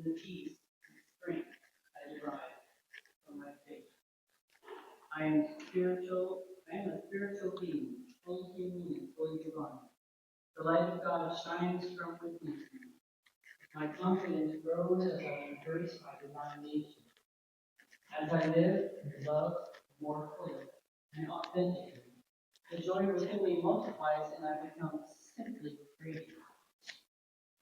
the peace and strength I derive from my faith. I am a spiritual being, fully human and fully divine. The light of God shines from within me. My confidence grows as I embrace my divine nature. As I live and love more fully and authentically, the joy within me multiplies and I become simply free.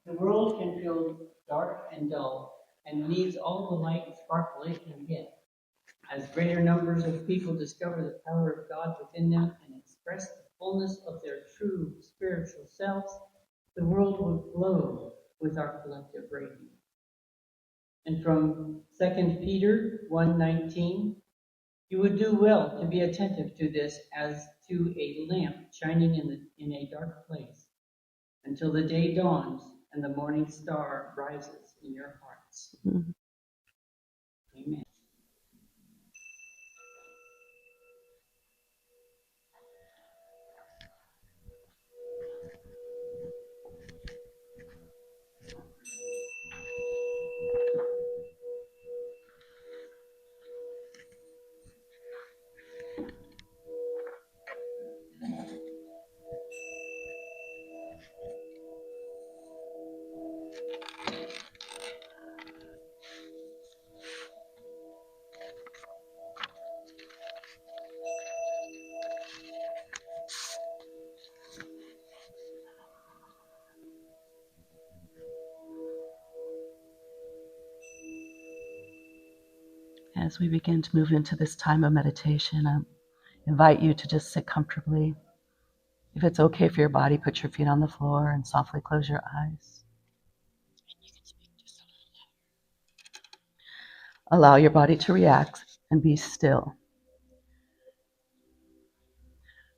The world can feel dark and dull and needs all the light and sparkle it can get. As greater numbers of people discover the power of God within them and express the fullness of their true spiritual selves, the world will glow with our collective radiance. And from 2 Peter 1:19, you would do well to be attentive to this as to a lamp shining in a dark place, until the day dawns and the morning star rises in your hearts. Mm-hmm. Amen. As we begin to move into this time of meditation, I invite you to just sit comfortably. If it's okay for your body, put your feet on the floor and softly close your eyes. Allow your body to relax and be still.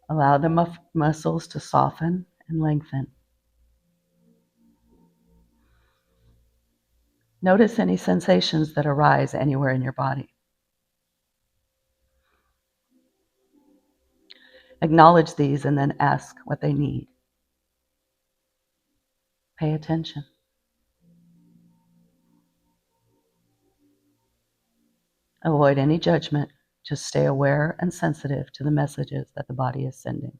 Allow the muscles to soften and lengthen. Notice any sensations that arise anywhere in your body. Acknowledge these and then ask what they need. Pay attention. Avoid any judgment. Just stay aware and sensitive to the messages that the body is sending.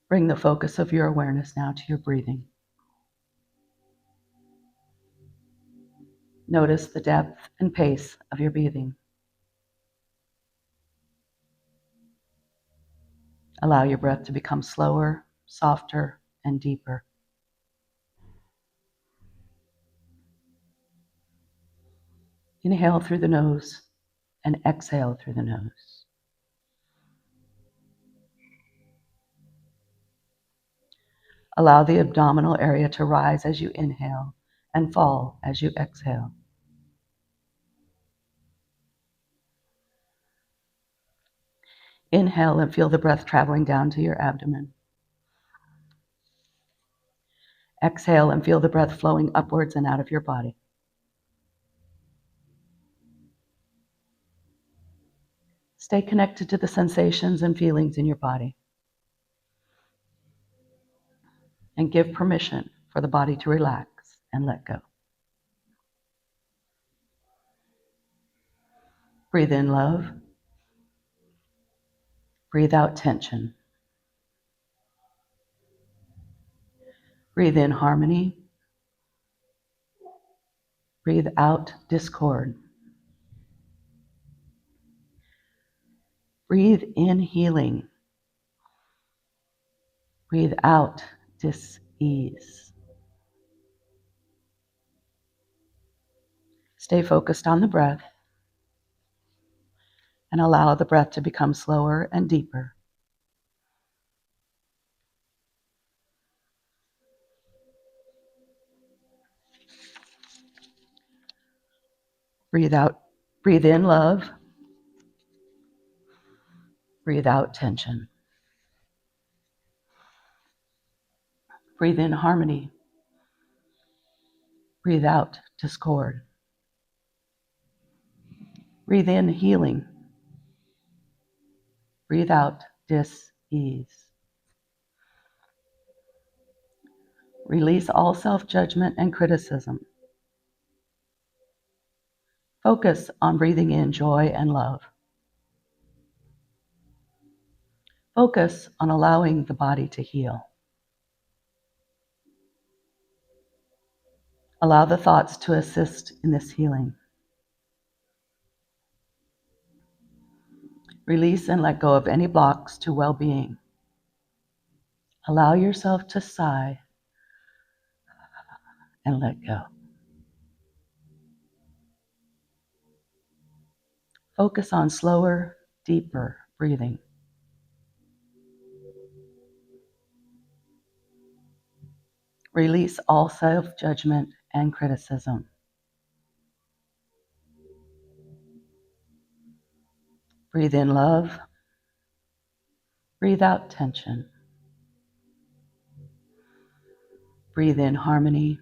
Bring the focus of your awareness now to your breathing. Notice the depth and pace of your breathing. Allow your breath to become slower, softer, and deeper. Inhale through the nose and exhale through the nose. Allow the abdominal area to rise as you inhale and fall as you exhale. Inhale and feel the breath traveling down to your abdomen. Exhale and feel the breath flowing upwards and out of your body. Stay connected to the sensations and feelings in your body. And give permission for the body to relax and let go. Breathe in love. Breathe out tension. Breathe in harmony. Breathe out discord. Breathe in healing. Breathe out dis-ease. Stay focused on the breath and allow the breath to become slower and deeper. Breathe out. Breathe in love. Breathe out tension. Breathe in harmony. Breathe out discord. Breathe in healing. Breathe out dis-ease. Release all self-judgment and criticism. Focus on breathing in joy and love. Focus on allowing the body to heal. Allow the thoughts to assist in this healing. Release and let go of any blocks to well-being. Allow yourself to sigh and let go. Focus on slower, deeper breathing. Release all self-judgment and criticism. Breathe in love. Breathe out tension. Breathe in harmony.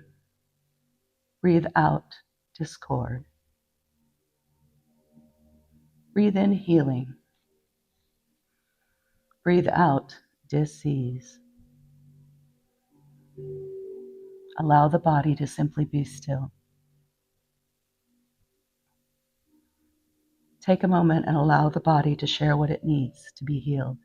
Breathe out discord. Breathe in healing. Breathe out dis-ease. Allow the body to simply be still. Take a moment and allow the body to share what it needs to be healed.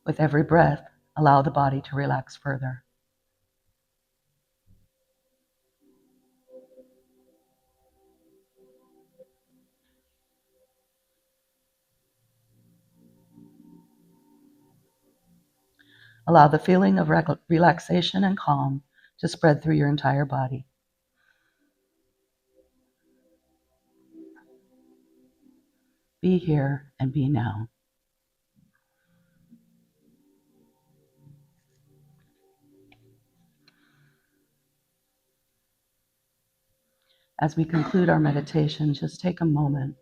With every breath, allow the body to relax further. Allow the feeling of relaxation and calm to spread through your entire body. Be here and be now. As we conclude our meditation, just take a moment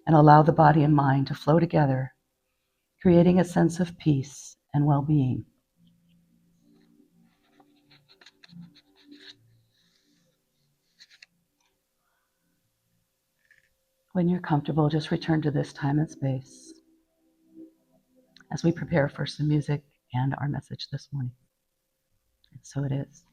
and allow the body and mind to flow together, creating a sense of peace and well-being. When you're comfortable, just return to this time and space as we prepare for some music and our message this morning. And so it is.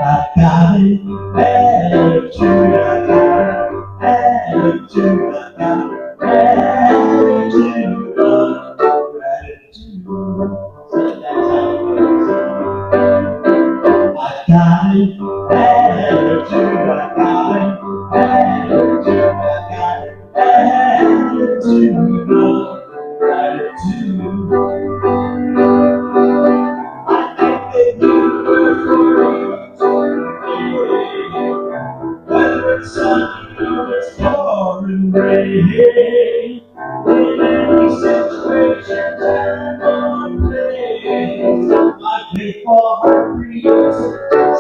I got it, attitude, I got it, attitude, I got it, attitude of gratitude. So that's how it goes. I got it, attitude, I got it, attitude, I got it, attitude of gratitude. I think that you were for whether it's sunny or it's pouring rain, in any situation, time or place, I pay for her reason,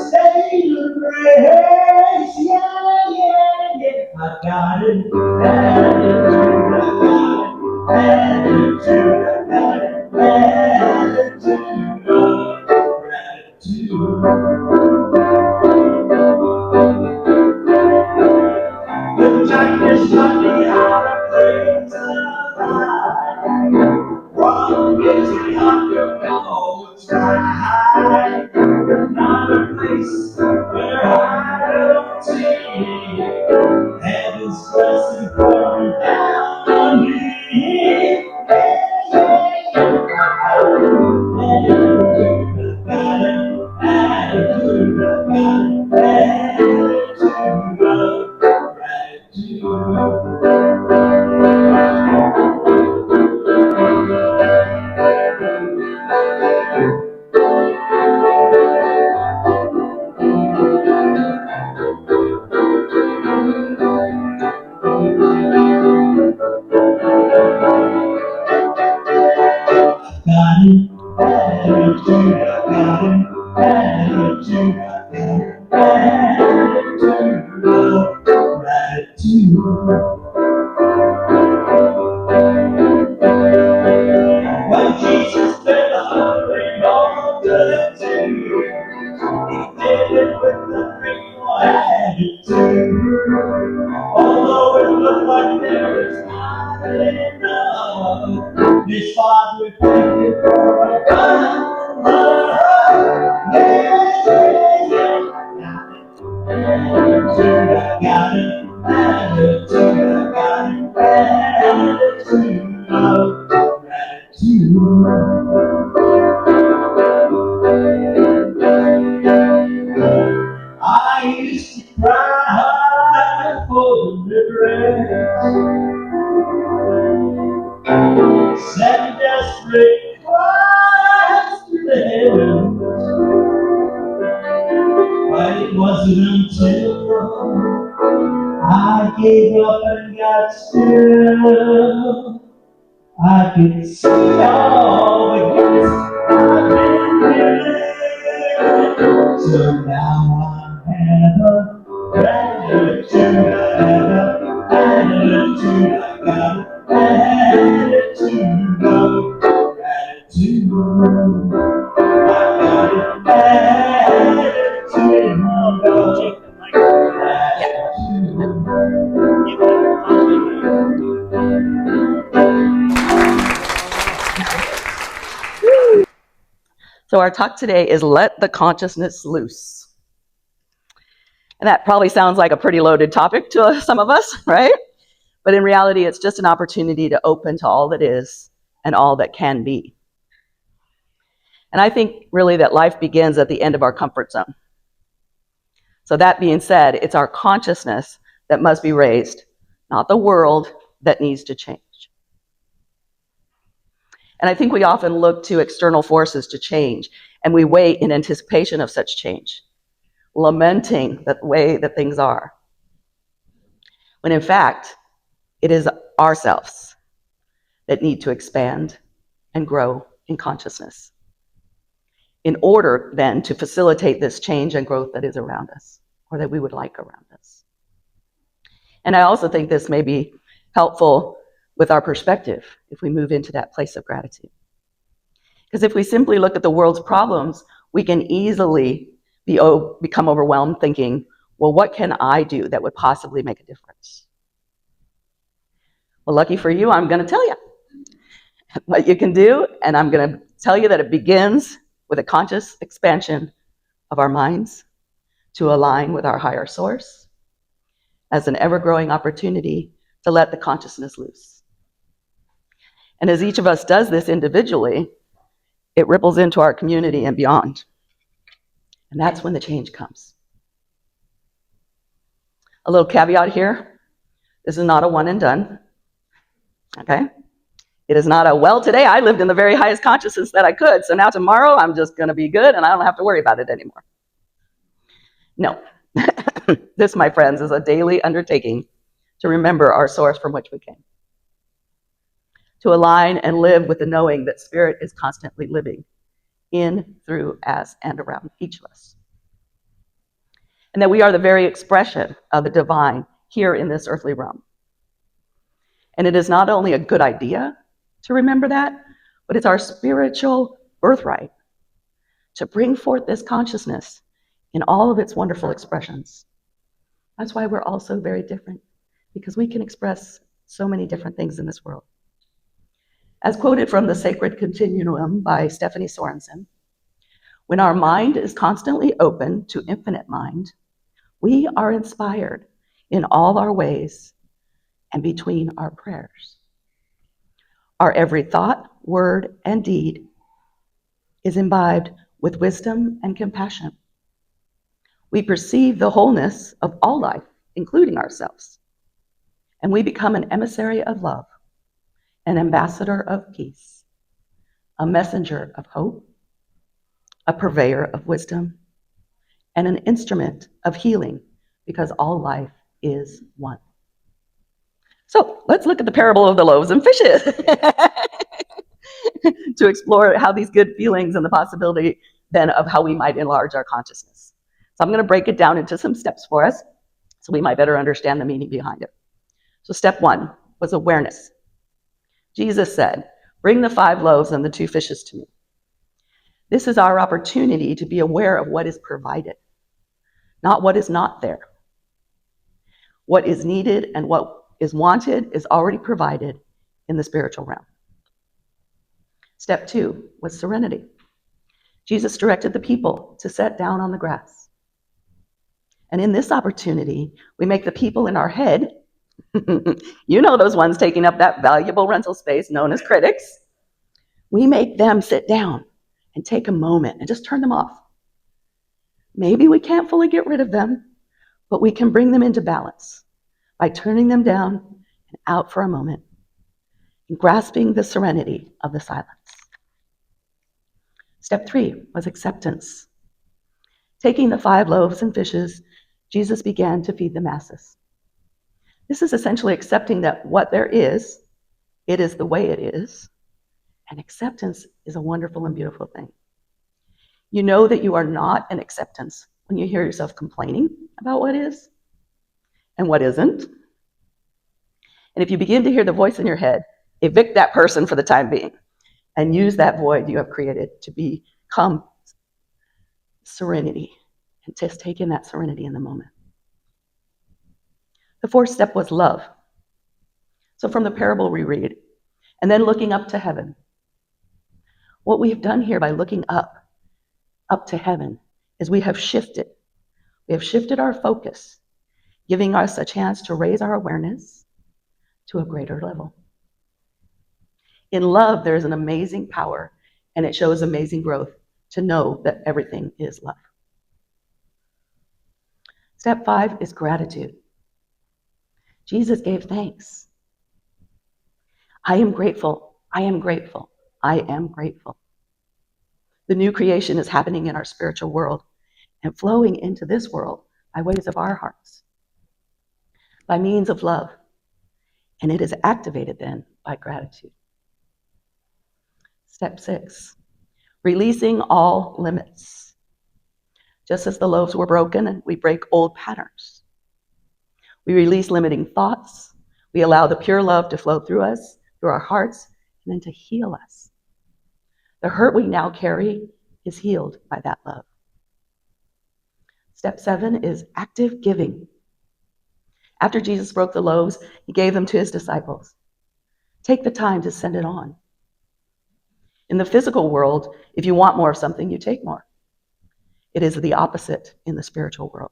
stay the race, yeah, yeah, yeah. I got it, attitude, I got it, attitude, I got it, attitude of gratitude. The darkness taught me how to play alive. Wrong gives me hunger, no sky high. Not a place where I don't see heaven's blessing pouring down on me. Yeah, yeah, yeah. Attitude, attitude, attitude of gratitude. Got it, attitude, I got it, attitude, I got it, attitude of gratitude. Jesus been holding on to you. He did it with the real attitude. Although it looked like there is not enough, this Father thank you for a God. Yeah, yeah, yeah. Attitude, I got it. Attitude, I got it. Attitude of gratitude. I used to cry for deliverance, send desperate cries to them, but it wasn't until I gave up and got still I could see all the gifts I've been given. So now I have a gratitude, I have a attitude, I got an attitude of gratitude. I got an attitude of gratitude. So our talk today is Let the Consciousness Loose. And that probably sounds like a pretty loaded topic to some of us, right? But in reality, it's just an opportunity to open to all that is and all that can be. And I think really that life begins at the end of our comfort zone. So that being said, it's our consciousness that must be raised, not the world that needs to change. And I think we often look to external forces to change, and we wait in anticipation of such change, lamenting the way that things are. When in fact, it is ourselves that need to expand and grow in consciousness in order then to facilitate this change and growth that is around us, or that we would like around us. And I also think this may be helpful with our perspective if we move into that place of gratitude. Because if we simply look at the world's problems, we can easily become overwhelmed thinking, well, what can I do that would possibly make a difference? Well, lucky for you, I'm going to tell you what you can do, and I'm going to tell you that it begins with a conscious expansion of our minds to align with our higher source as an ever-growing opportunity to let the consciousness loose. And as each of us does this individually, it ripples into our community and beyond. And that's when the change comes. A little caveat here. This is not a one and done. Okay? It is not a, well, today I lived in the very highest consciousness that I could, so now tomorrow I'm just going to be good and I don't have to worry about it anymore. No. This, my friends, is a daily undertaking to remember our source from which we came. To align and live with the knowing that Spirit is constantly living in, through, as, and around each of us. And that we are the very expression of the divine here in this earthly realm. And it is not only a good idea to remember that, but it's our spiritual birthright to bring forth this consciousness in all of its wonderful expressions. That's why we're all so very different, because we can express so many different things in this world. As quoted from the Sacred Continuum by Stephanie Sorensen, when our mind is constantly open to infinite mind, we are inspired in all our ways and between our prayers. Our every thought, word, and deed is imbibed with wisdom and compassion. We perceive the wholeness of all life, including ourselves, and we become an emissary of love, an ambassador of peace, a messenger of hope, a purveyor of wisdom, and an instrument of healing, because all life is one. So let's look at the parable of the loaves and fishes to explore how these good feelings and the possibility then of how we might enlarge our consciousness. So I'm going to break it down into some steps for us so we might better understand the meaning behind it. So step one was awareness. Jesus said, Bring the 5 loaves and the 2 fishes to me. This is our opportunity to be aware of what is provided, not what is not there. What is needed and what is wanted is already provided in the spiritual realm. Step 2 was serenity. Jesus directed the people to sit down on the grass. And in this opportunity, we make the people in our head, you know those ones taking up that valuable rental space known as critics, we make them sit down and take a moment and just turn them off. Maybe we can't fully get rid of them, but we can bring them into balance by turning them down and out for a moment and grasping the serenity of the silence. Step 3 was acceptance. Taking the 5 loaves and fishes, Jesus began to feed the masses. This is essentially accepting that what there is, it is the way it is, and acceptance is a wonderful and beautiful thing. You know that you are not in acceptance when you hear yourself complaining about what is and what isn't. And if you begin to hear the voice in your head, evict that person for the time being and use that void you have created to become serenity and just take in that serenity in the moment. The 4th step was love. So from the parable we read, and then looking up to heaven. What we have done here by looking up to heaven is we have shifted. We have shifted our focus, giving us a chance to raise our awareness to a greater level. In love, there is an amazing power, and it shows amazing growth to know that everything is love. Step 5 is gratitude. Jesus gave thanks. I am grateful. I am grateful. I am grateful. The new creation is happening in our spiritual world and flowing into this world by ways of our hearts, by means of love. And it is activated then by gratitude. Step 6, releasing all limits. Just as the loaves were broken and we break old patterns, we release limiting thoughts. We allow the pure love to flow through us, through our hearts, and then to heal us. The hurt we now carry is healed by that love. Step 7 is active giving. After Jesus broke the loaves, he gave them to his disciples. Take the time to send it on. In the physical world, if you want more of something, you take more. It is the opposite in the spiritual world.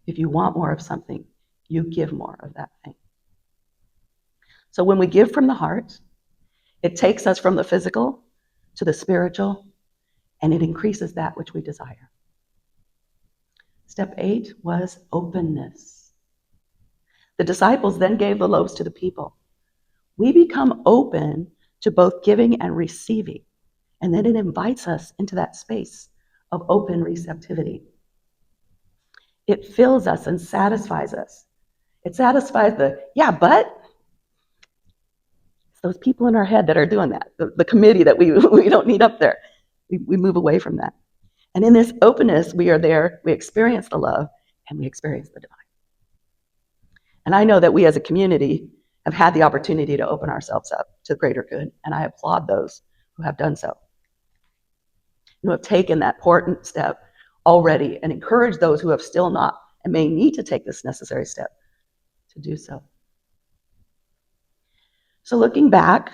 If you want more of something, you give more of that thing. So when we give from the heart, it takes us from the physical to the spiritual, and it increases that which we desire. Step 8 was openness. The disciples then gave the loaves to the people. We become open to both giving and receiving, and then it invites us into that space of open receptivity. It fills us and satisfies us. It satisfies yeah, but it's those people in our head that are doing that, the committee that we don't need up there. We move away from that. And in this openness, we are there, we experience the love, and we experience the divine. And I know that we as a community have had the opportunity to open ourselves up to the greater good, and I applaud those who have done so, who have taken that important step already, and encourage those who have still not and may need to take this necessary step to do so. So looking back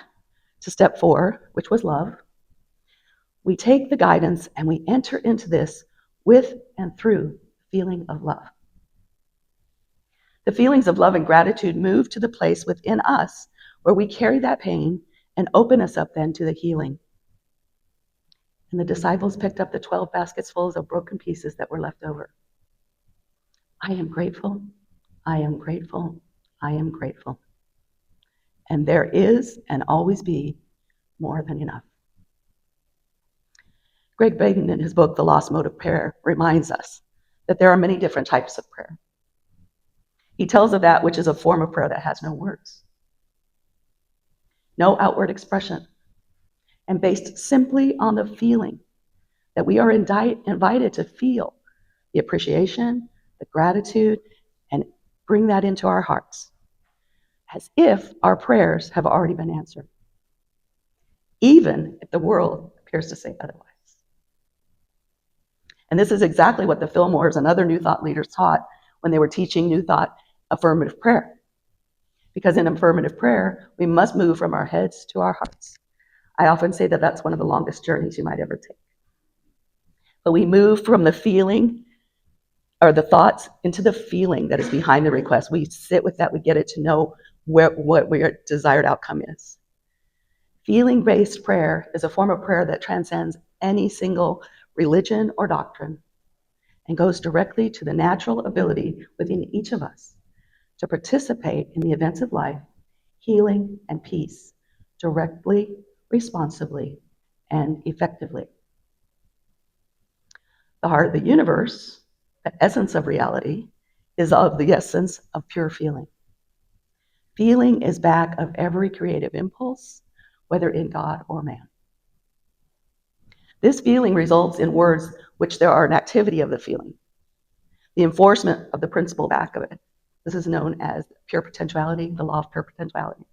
to step 4, which was love, we take the guidance and we enter into this with and through the feeling of love. The feelings of love and gratitude move to the place within us where we carry that pain and open us up then to the healing. And the disciples picked up the 12 baskets full of broken pieces that were left over. I am grateful. I am grateful. I am grateful. And there is and always be more than enough. Greg Baden, in his book, The Lost Mode of Prayer, reminds us that there are many different types of prayer. He tells of that which is a form of prayer that has no words, no outward expression, and based simply on the feeling that we are invited to feel the appreciation, the gratitude, and bring that into our hearts, as if our prayers have already been answered. even if the world appears to say otherwise. And this is exactly what the Fillmores and other New Thought leaders taught when they were teaching New Thought affirmative prayer. Because in affirmative prayer, we must move from our heads to our hearts. I often say that that's one of the longest journeys you might ever take. But we move from the feeling or the thoughts into the feeling that is behind the request. We sit with that, we get it to know what your desired outcome is. Feeling-based prayer is a form of prayer that transcends any single religion or doctrine and goes directly to the natural ability within each of us to participate in the events of life, healing, and peace directly, responsibly, and effectively. The heart of the universe, the essence of reality, is of the essence of pure feeling. Feeling is back of every creative impulse, whether in God or man. This feeling results in words which there are an activity of the feeling, the enforcement of the principle back of it. This is known as pure potentiality, the law of pure potentiality.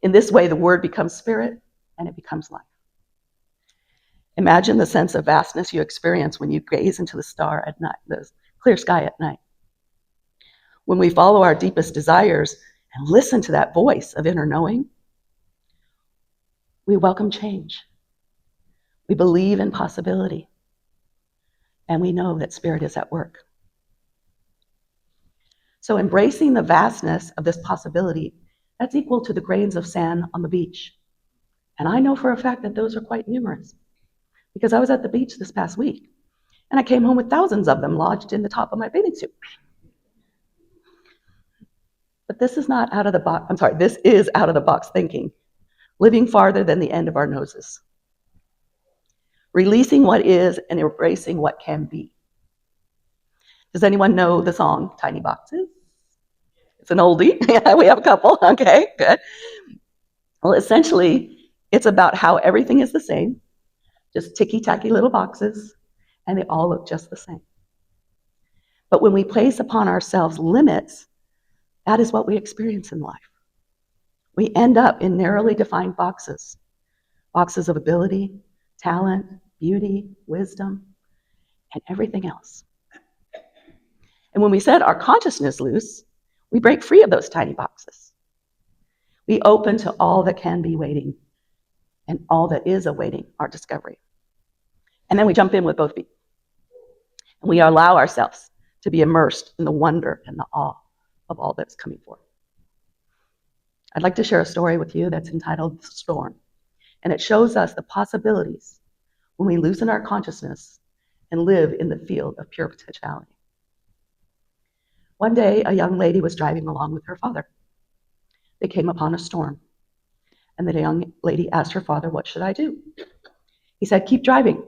In this way, the word becomes spirit and it becomes life. Imagine the sense of vastness you experience when you gaze into the star at night, the clear sky at night. When we follow our deepest desires and listen to that voice of inner knowing, we welcome change. We believe in possibility. And we know that spirit is at work. So embracing the vastness of this possibility, that's equal to the grains of sand on the beach. And I know for a fact that those are quite numerous because I was at the beach this past week and I came home with thousands of them lodged in the top of my bathing suit. But this is not out of the box. This is out of the box thinking, living farther than the end of our noses, releasing what is and embracing what can be. Does anyone know the song Tiny Boxes? It's an oldie. Yeah, we have a couple. Okay, good. Well, essentially, it's about how everything is the same, just ticky-tacky little boxes, and they all look just the same. But when we place upon ourselves limits, that is what we experience in life. We end up in narrowly defined boxes, boxes of ability, talent, beauty, wisdom, and everything else. And when we set our consciousness loose, we break free of those tiny boxes. We open to all that can be waiting and all that is awaiting our discovery. And then we jump in with both feet. And we allow ourselves to be immersed in the wonder and the awe of all that's coming forth. I'd like to share a story with you that's entitled The Storm. And it shows us the possibilities when we loosen our consciousness and live in the field of pure potentiality. One day, a young lady was driving along with her father. They came upon a storm. And the young lady asked her father, "What should I do?" He said, "Keep driving."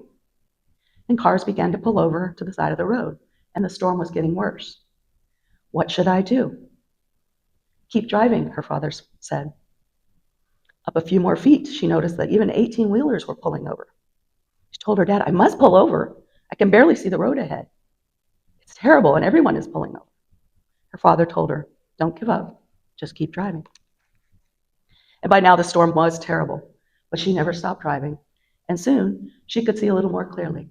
And cars began to pull over to the side of the road, and the storm was getting worse. "What should I do?" "Keep driving," her father said. Up a few more feet, she noticed that even 18-wheelers were pulling over. She told her dad, "I must pull over. I can barely see the road ahead. It's terrible, and everyone is pulling over." Her father told her, "Don't give up. Just keep driving." And by now the storm was terrible, but she never stopped driving, and soon she could see a little more clearly.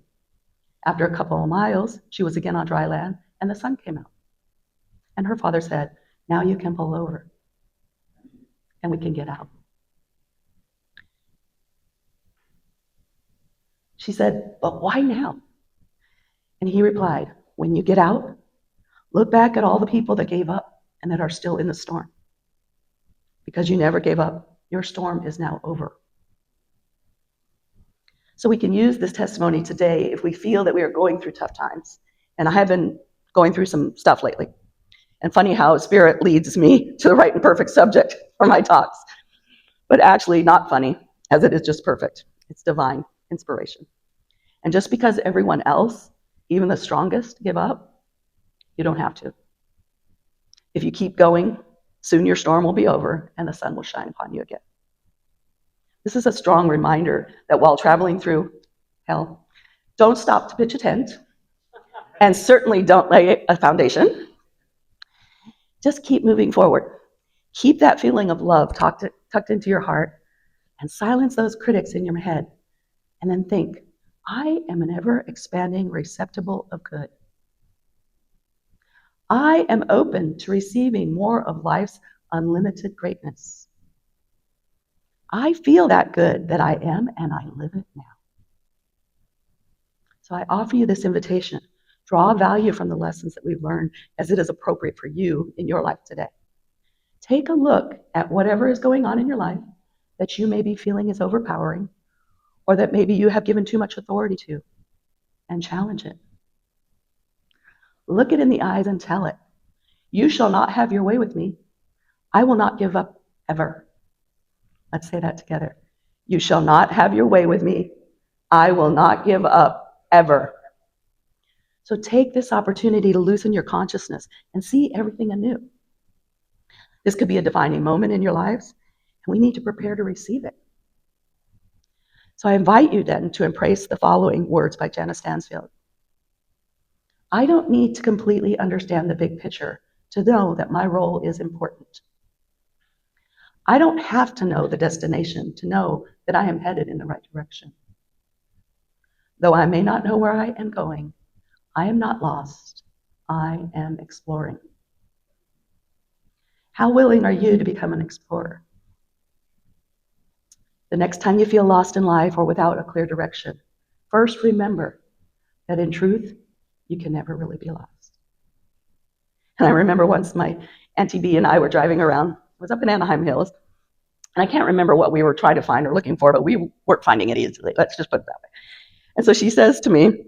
After a couple of miles, she was again on dry land, and the sun came out. And her father said, "Now you can pull over, and we can get out." She said, "But why now?" And he replied, "When you get out, look back at all the people that gave up and that are still in the storm. Because you never gave up, your storm is now over." So we can use this testimony today if we feel that we are going through tough times. And I have been going through some stuff lately. And funny how Spirit leads me to the right and perfect subject for my talks. But actually not funny, as it is just perfect. It's divine inspiration. And just because everyone else, even the strongest, give up, you don't have to. If you keep going, soon your storm will be over and the sun will shine upon you again. This is a strong reminder that while traveling through hell, don't stop to pitch a tent, and certainly don't lay a foundation. Just keep moving forward. Keep that feeling of love tucked into your heart and silence those critics in your head. And then think, I am an ever-expanding receptacle of good. I am open to receiving more of life's unlimited greatness. I feel that good that I am, and I live it now. So I offer you this invitation. Draw value from the lessons that we've learned as it is appropriate for you in your life today. Take a look at whatever is going on in your life that you may be feeling is overpowering, or that maybe you have given too much authority to, and challenge it. Look it in the eyes and tell it, you shall not have your way with me. I will not give up ever. Let's say that together. You shall not have your way with me. I will not give up ever. So take this opportunity to loosen your consciousness and see everything anew. This could be a defining moment in your lives, and we need to prepare to receive it. So I invite you then to embrace the following words by Janice Stansfield. I don't need to completely understand the big picture to know that my role is important. I don't have to know the destination to know that I am headed in the right direction. Though I may not know where I am going, I am not lost. I am exploring. How willing are you to become an explorer? The next time you feel lost in life or without a clear direction, first remember that in truth, you can never really be lost. And I remember once my Auntie B and I were driving around. It was up in Anaheim Hills. And I can't remember what we were trying to find or looking for, but we weren't finding it easily. Let's just put it that way. And so she says to me,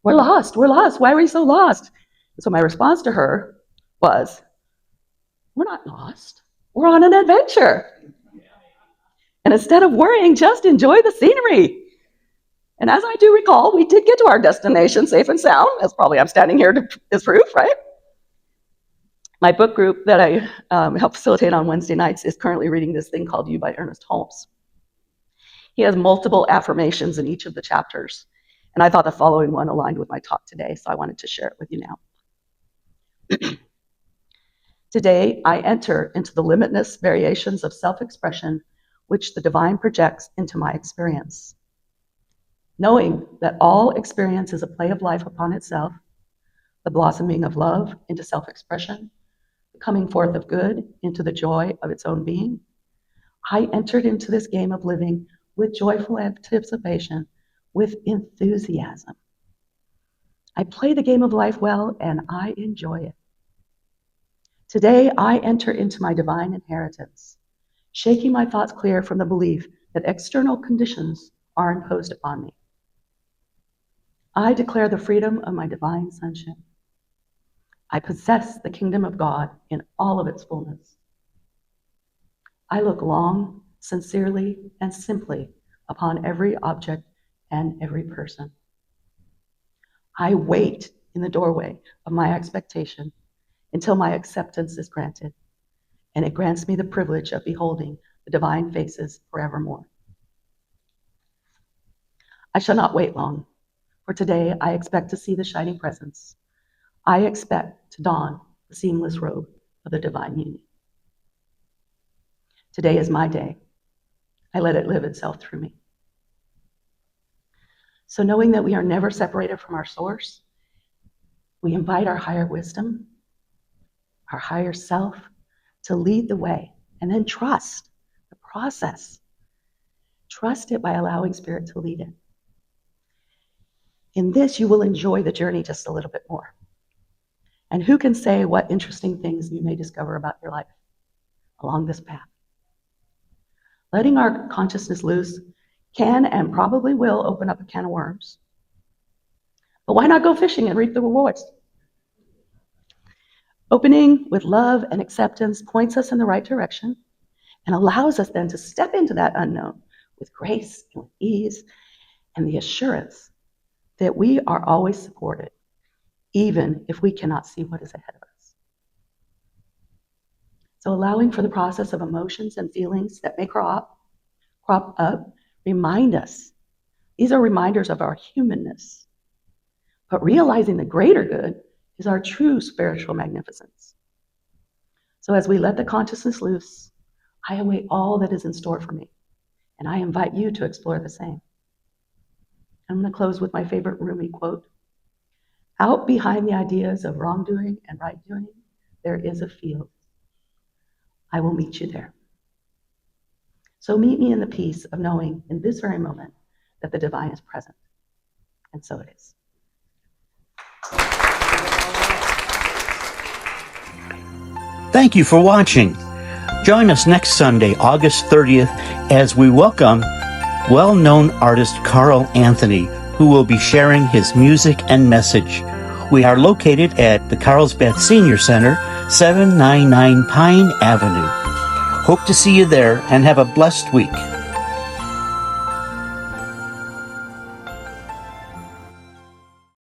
we're lost. Why are we so lost? And so my response to her was, we're not lost. We're on an adventure. And instead of worrying, just enjoy the scenery. And as I do recall, we did get to our destination safe and sound, as probably I'm standing here as proof, right? My book group that I help facilitate on Wednesday nights is currently reading this thing called You by Ernest Holmes. He has multiple affirmations in each of the chapters. And I thought the following one aligned with my talk today, so I wanted to share it with you now. Today, I enter into the limitless variations of self-expression which the divine projects into my experience. Knowing that all experience is a play of life upon itself, the blossoming of love into self-expression, the coming forth of good into the joy of its own being, I entered into this game of living with joyful anticipation, with enthusiasm. I play the game of life well, and I enjoy it. Today, I enter into my divine inheritance, shaking my thoughts clear from the belief that external conditions are imposed upon me. I declare the freedom of my divine sonship. I possess the kingdom of God in all of its fullness. I look long, sincerely, and simply upon every object and every person. I wait in the doorway of my expectation until my acceptance is granted, and it grants me the privilege of beholding the divine faces forevermore. I shall not wait long, for today I expect to see the shining presence. I expect to don the seamless robe of the divine union. Today is my day. I let it live itself through me. So knowing that we are never separated from our source, we invite our higher wisdom, our higher self, to lead the way, and then trust the process. Trust it by allowing Spirit to lead it. In this, you will enjoy the journey just a little bit more. And who can say what interesting things you may discover about your life along this path? Letting our consciousness loose can and probably will open up a can of worms. But why not go fishing and reap the rewards? Opening with love and acceptance points us in the right direction and allows us then to step into that unknown with grace and with ease and the assurance that we are always supported, even if we cannot see what is ahead of us. So allowing for the process of emotions and feelings that may crop up, remind us. These are reminders of our humanness. But realizing the greater good is our true spiritual magnificence. So as we let the consciousness loose, I await all that is in store for me, and I invite you to explore the same. I'm going to close with my favorite Rumi quote. Out behind the ideas of wrongdoing and right doing, there is a field. I will meet you there. So meet me in the peace of knowing in this very moment that the divine is present. And so it is. Thank you for watching. Join us next Sunday, August 30th, as we welcome well-known artist Carl Anthony, who will be sharing his music and message. We are located at the Carlsbad Senior Center, 799 Pine Avenue. Hope to see you there and have a blessed week.